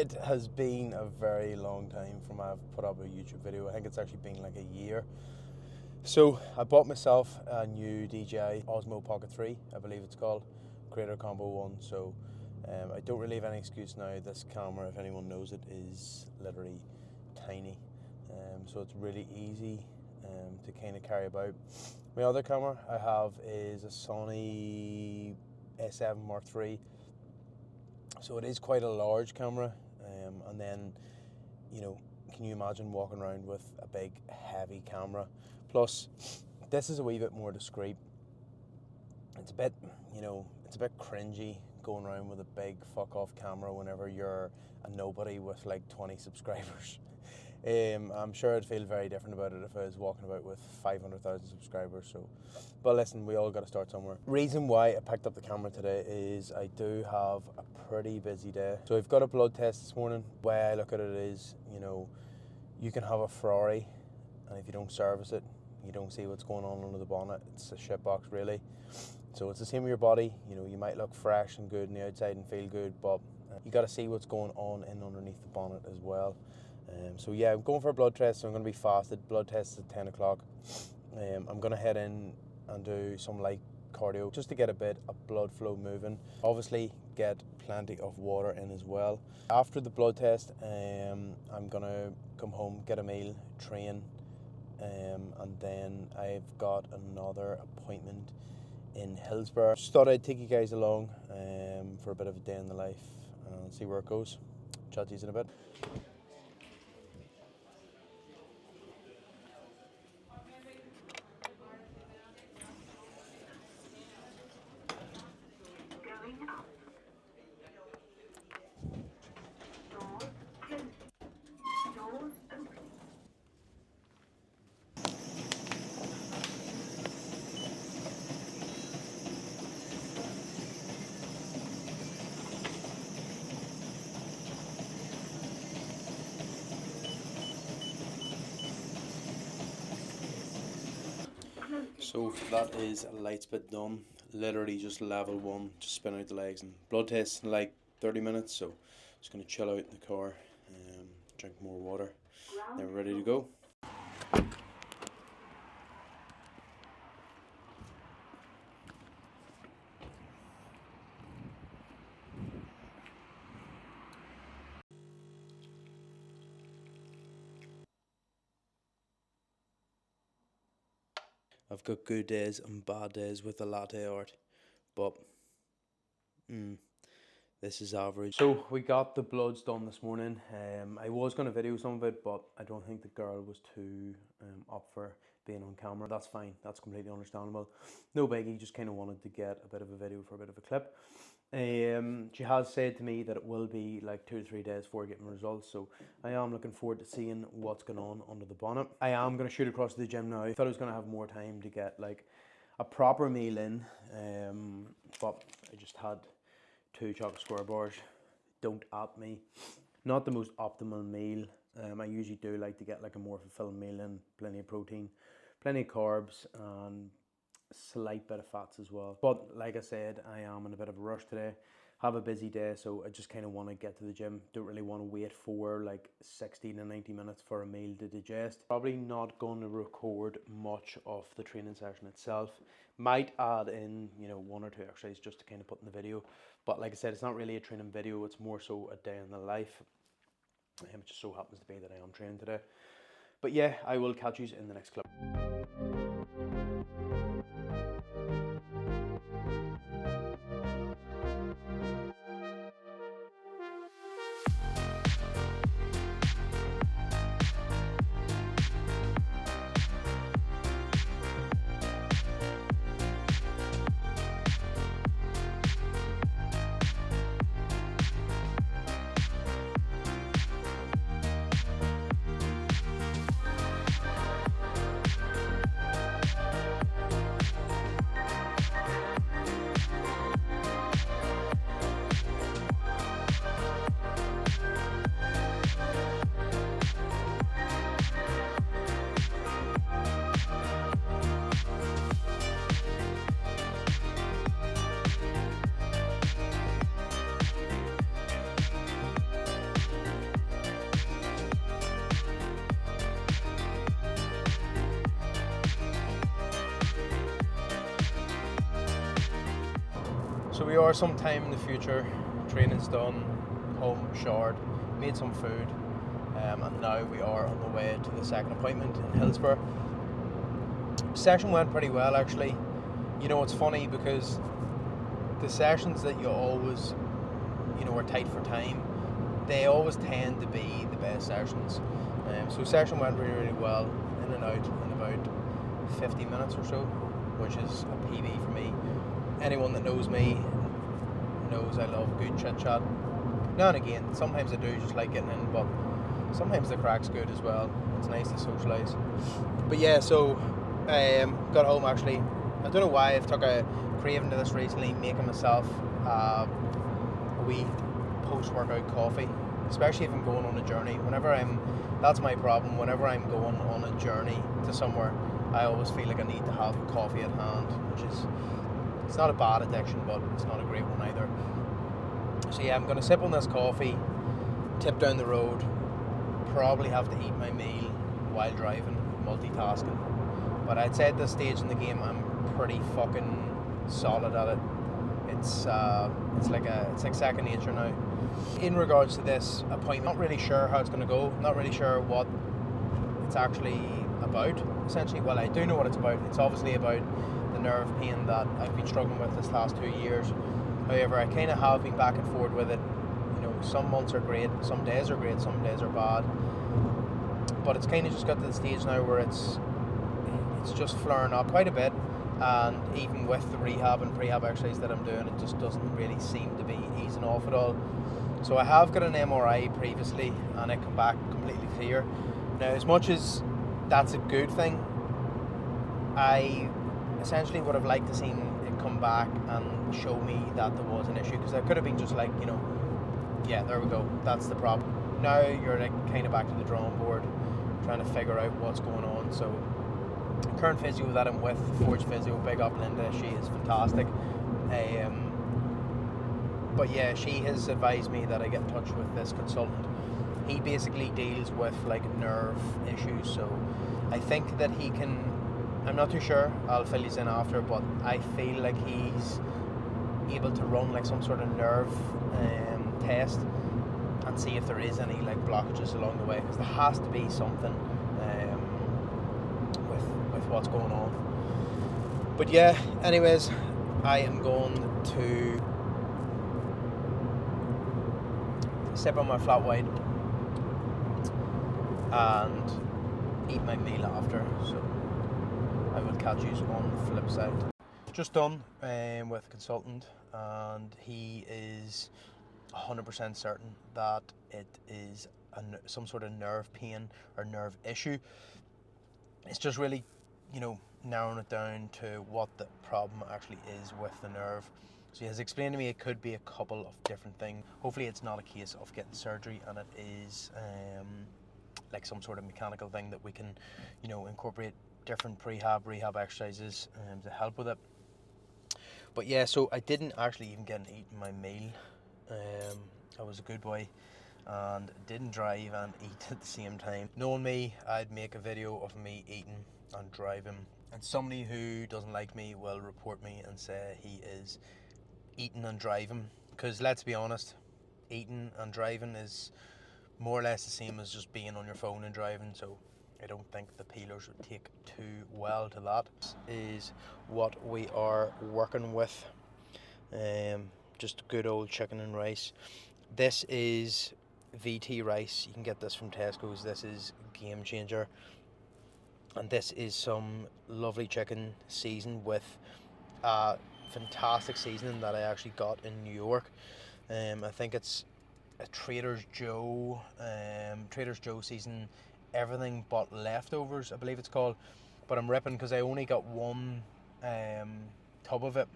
It has been a very long time from I've put up a YouTube video. I think it's actually been like a year. So I bought myself a new DJI Osmo Pocket 3, I believe it's called, Creator Combo 1. So I don't really have any excuse now. This camera, if anyone knows it, is literally tiny. So it's really easy to kind of carry about. My other camera I have is a Sony A7 Mark III. So it is quite a large camera, and then, you know, can you imagine walking around with a big heavy camera? Plus, this is a wee bit more discreet. It's a bit, you know, it's a bit cringy going around with a big fuck off camera whenever you're a nobody with like 20 subscribers. I'm sure I'd feel very different about it if I was walking about with 500,000 subscribers. So, but listen, we all got to start somewhere. Reason why I picked up the camera today is I do have a pretty busy day. So I've got a blood test this morning. The way I look at it is, you know, you can have a Ferrari, and if you don't service it, you don't see what's going on under the bonnet. It's a shitbox, really. So it's the same with your body. You know, you might look fresh and good on the outside and feel good, but you got to see what's going on in underneath the bonnet as well. So yeah, I'm going for a blood test, so I'm going to be fasted. Blood test is at 10 o'clock. I'm going to head in and do some light cardio just to get a bit of blood flow moving. Obviously get plenty of water in as well. After the blood test, I'm going to come home, get a meal, train, and then I've got another appointment in Hillsborough. Just thought I'd take you guys along for a bit of a day in the life and see where it goes. Chat to you in a bit. So that is a light spit done. Literally just level 1, just spin out the legs. And blood test in like 30 minutes, so just gonna chill out in the car, drink more water. Then we're ready to go. I've got good days and bad days with the latte art, but this is average. So we got the bloods done this morning. I was going to video some of it, but I don't think the girl was too up for being on camera. That's fine, that's completely understandable. No biggie, just kind of wanted to get a bit of a video for a bit of a clip. She has said to me that it will be like 2 to 3 days before getting results, so I am looking forward to seeing what's going on under the bonnet. I am going to shoot across to the gym now. I thought I was going to have more time to get like a proper meal in, but I just had 2 chocolate square bars. Don't at me. Not the most optimal meal. I usually do like to get like a more fulfilling meal in, plenty of protein, plenty of carbs, and slight bit of fats as well. But like I said, I am in a bit of a rush today. Have a busy day, so I just kind of want to get to the gym. Don't really want to wait for like 60 to 90 minutes for a meal to digest. Probably not going to record much of the training session itself. Might add in, you know, 1 or 2 exercises just to kind of put in the video. But like I said, it's not really a training video. It's more so a day in the life. It just so happens to be that I am training today. But yeah, I will catch you in the next clip. So we are sometime in the future, training's done, home, showered, made some food, and now we are on the way to the second appointment in Hillsborough. Session went pretty well, actually. You know, it's funny because the sessions that you always, you know, are tight for time, they always tend to be the best sessions. So session went really, really well, in and out in about 50 minutes or so, which is a PB for me. Anyone that knows me knows I love good chit chat. Now and again, sometimes I do just like getting in, but sometimes the crack's good as well. It's nice to socialise. But yeah, so got home actually. I don't know why I've took a craving to this recently, making myself a wee post-workout coffee, especially if I'm going on a journey. That's my problem, whenever I'm going on a journey to somewhere, I always feel like I need to have coffee at hand, it's not a bad addiction, but it's not a great one either. So yeah, I'm going to sip on this coffee, tip down the road, probably have to eat my meal while driving, multitasking. But I'd say at this stage in the game, I'm pretty fucking solid at it. It's like second nature now. In regards to this appointment, not really sure how it's going to go. Not really sure what it's actually about. Essentially, well, I do know what it's about. It's obviously about the nerve pain that I've been struggling with this last 2 years. However, I kind of have been back and forth with it. You know, some months are great, some days are great, some days are bad. But it's kind of just got to the stage now where it's just flaring up quite a bit. And even with the rehab and prehab exercise that I'm doing, it just doesn't really seem to be easing off at all. So I have got an MRI previously, and it came back completely clear. Now, as much as that's a good thing, I essentially would have liked to see it come back and show me that there was an issue, because I could have been just like, you know, yeah, there we go, that's the problem. Now you're like kind of back to the drawing board, trying to figure out what's going on. So current physio that I'm with, Forge Physio, big up Linda, she is fantastic. But yeah, she has advised me that I get in touch with this consultant. He basically deals with like nerve issues, so I think that he can, I'm not too sure, I'll fill you in after, but I feel like he's able to run like some sort of nerve test and see if there is any like blockages along the way, because there has to be something with what's going on. But yeah, anyways, I am going to sip on my flat white and eat my meal after, so I will catch you on the flip side. Just done with a consultant, and he is 100% certain that it is some sort of nerve pain or nerve issue. It's just really, you know, narrowing it down to what the problem actually is with the nerve. So he has explained to me it could be a couple of different things. Hopefully it's not a case of getting surgery, and it is like some sort of mechanical thing that we can, you know, incorporate different rehab exercises to help with it. But yeah, so I didn't actually even get to eat my meal. I was a good boy and didn't drive and eat at the same time. Knowing me, I'd make a video of me eating and driving, and somebody who doesn't like me will report me and say he is eating and driving, because let's be honest, eating and driving is more or less the same as just being on your phone and driving, so I don't think the peelers would take too well to that. This is what we are working with, just good old chicken and rice. This is VT rice, you can get this from Tesco's. This is Game Changer, and this is some lovely chicken seasoned with fantastic seasoning that I actually got in New York. I think it's a Trader Joe season, everything but leftovers, I believe it's called. But I'm ripping because I only got one tub of it,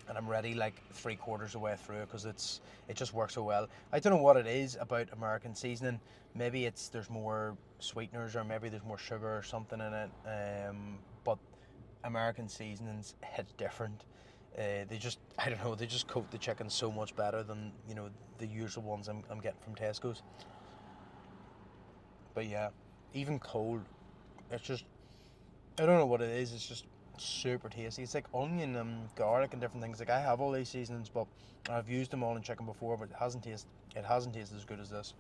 and I'm ready like 3/4 the way through it, because it just works so well. I don't know what it is about American seasoning. Maybe there's more sweeteners, or maybe there's more sugar or something in it. But American seasonings hit different. They just coat the chicken so much better than, you know, the usual ones I'm getting from Tesco's. But yeah, even cold, it's just, I don't know what it is. It's just super tasty. It's like onion and garlic and different things. Like I have all these seasonings, but I've used them all in chicken before, but it hasn't tasted as good as this.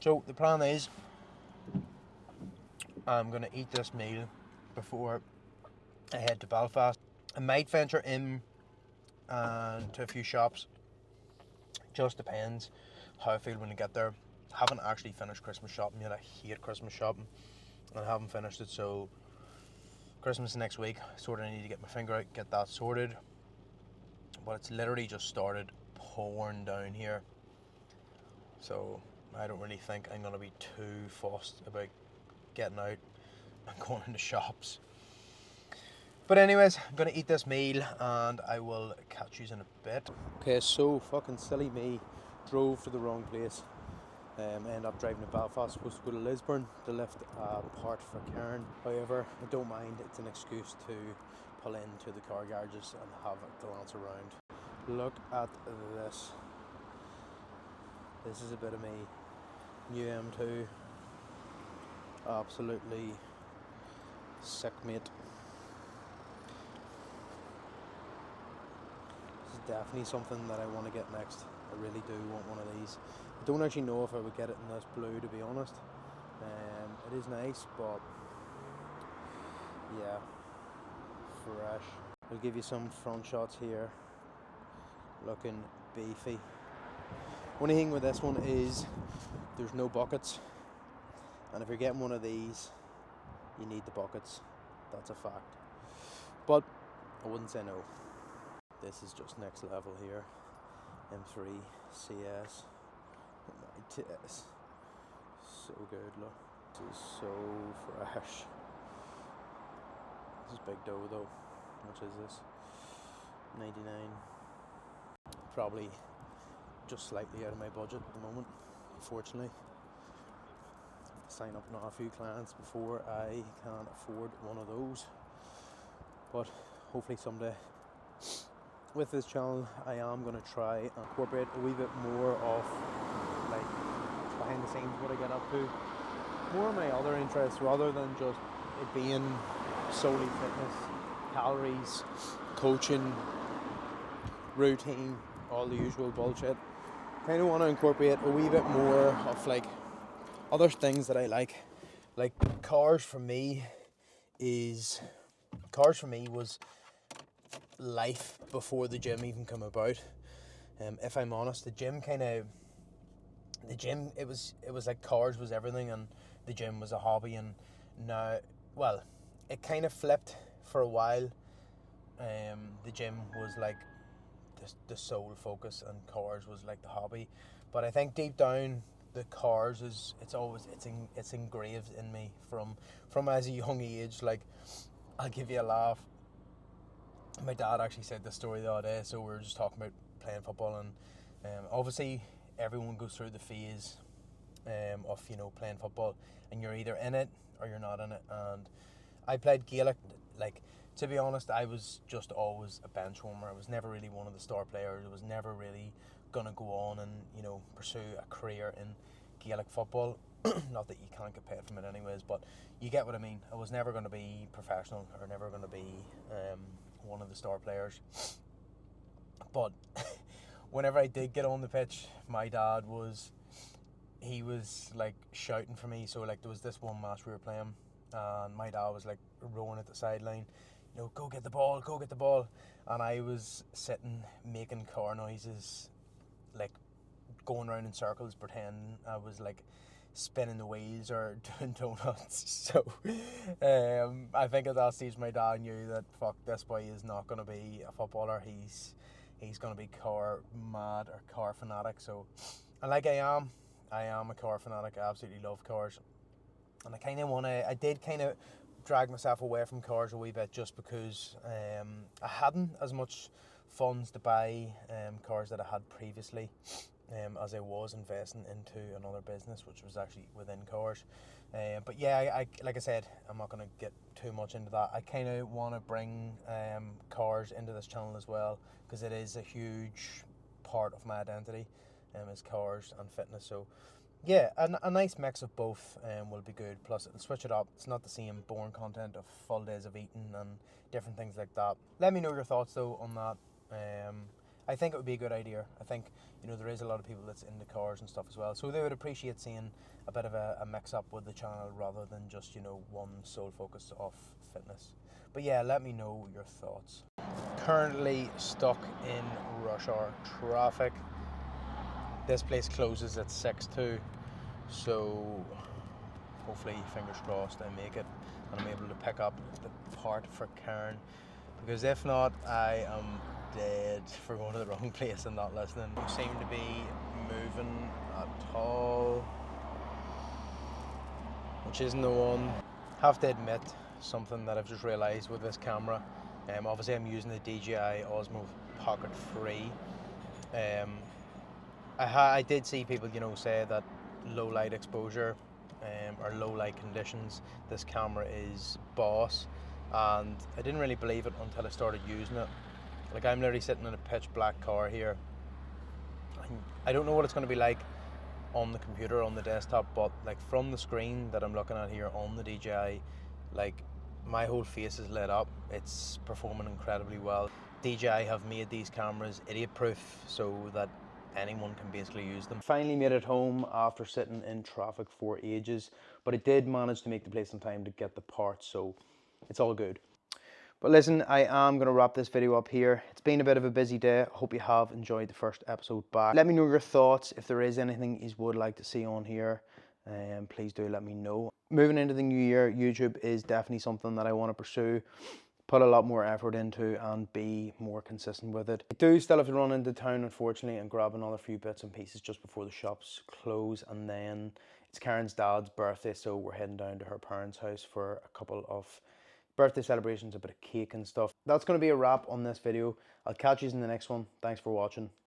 So the plan is, I'm gonna eat this meal before I head to Belfast. I might venture in to a few shops. Just depends how I feel when I get there. I haven't actually finished Christmas shopping yet. I hate Christmas shopping, and I haven't finished it. So Christmas next week. Sort of need to get my finger out, get that sorted. But it's literally just started pouring down here, so I don't really think I'm gonna be too fussed about getting out and going into shops. But anyways, I'm gonna eat this meal and I will catch you in a bit. Okay, so fucking silly me, drove to the wrong place. Ended up driving to Belfast, supposed to go to Lisburn to lift a part for Karen. However, I don't mind, it's an excuse to pull into the car garages and have a glance around. Look at this. This is a bit of me. New M2. Absolutely sick, mate. This is definitely something that I want to get next. I really do want one of these. I don't actually know if I would get it in this blue, to be honest. It is nice, but yeah, fresh. I'll give you some front shots here. Looking beefy. Only thing with this one is there's no buckets, and if you're getting one of these, you need the buckets. That's a fact. But I wouldn't say no. This is just next level here. M3 CS. Oh my tits. So good, look. This is so fresh. This is big dough though. How much is this? 99. Probably just slightly out of my budget at the moment, unfortunately. Sign up now a few clients before I can afford one of those. But hopefully someday. With this channel, I am going to try and incorporate a wee bit more of like behind the scenes, what I get up to, more of my other interests rather than just it being solely fitness, calories, coaching, routine, all the usual bullshit. Kind of want to incorporate a wee bit more of like other things that I like cars for me was life before the gym even come about. If I'm honest, the gym it was like cars was everything and the gym was a hobby, and now, well, it kind of flipped for a while. The gym was like the sole focus and cars was like the hobby, but I think deep down the cars it's engraved in me from as a young age. Like, I'll give you a laugh. My dad actually said this story the other day. So we were just talking about playing football, and obviously everyone goes through the phase of, you know, playing football, and you're either in it or you're not in it. And I played Gaelic. Like, to be honest, I was just always a bench warmer. I was never really one of the star players. I was never really gonna go on and, you know, pursue a career in Gaelic football. Not that you can't get paid from it anyways, but you get what I mean. I was never going to be professional or never going to be one of the star players. But whenever I did get on the pitch, my dad was like shouting for me. So like there was this one match we were playing, and my dad was like rowing at the sideline, you know, go get the ball. And I was sitting making car noises, like going around in circles, pretending I was like spinning the wheels or doing donuts. So I think at that stage my dad knew that, fuck, this boy is not going to be a footballer. He's going to be car mad or car fanatic. So, and like I am a car fanatic. I absolutely love cars, and I did kind of drag myself away from cars a wee bit, just because I hadn't as much funds to buy cars that I had previously, as I was investing into another business which was actually within cars. But yeah, I like I said, I'm not going to get too much into that. I kind of want to bring cars into this channel as well, because it is a huge part of my identity, is cars and fitness. So yeah, a nice mix of both will be good. Plus, it'll switch it up. It's not the same boring content of full days of eating and different things like that. Let me know your thoughts though on that. I think it would be a good idea. I think, you know, there is a lot of people that's into cars and stuff as well, so they would appreciate seeing a bit of a mix up with the channel rather than just, you know, one sole focus of fitness. But yeah, let me know your thoughts. Currently stuck in rush hour traffic. This place closes at 6:02, so hopefully, fingers crossed, I make it and I'm able to pick up the part for Karen, because if not, I am dead for going to the wrong place and not listening. Don't seem to be moving at all, which isn't the one. Have to admit something that I've just realised with this camera. Obviously I'm using the DJI Osmo Pocket 3. I did see people, you know, say that low light exposure or low light conditions, this camera is boss, and I didn't really believe it until I started using it. Like, I'm literally sitting in a pitch black car here. I don't know what it's going to be like on the computer, on the desktop, but like from the screen that I'm looking at here on the DJI, like my whole face is lit up. It's performing incredibly well. DJI have made these cameras idiot proof so that anyone can basically use them. Finally made it home after sitting in traffic for ages, but I did manage to make the place in time to get the parts, so it's all good. But listen, I am going to wrap this video up here. It's been a bit of a busy day. I hope you have enjoyed the first episode back. Let me know your thoughts. If there is anything you would like to see on here, please do let me know. Moving into the new year, YouTube is definitely something that I want to pursue, put a lot more effort into and be more consistent with it. I do still have to run into town, unfortunately, and grab another few bits and pieces just before the shops close, and then it's Karen's dad's birthday, so we're heading down to her parents' house for a couple of birthday celebrations, a bit of cake and stuff. That's going to be a wrap on this video. I'll catch you in the next one. Thanks for watching.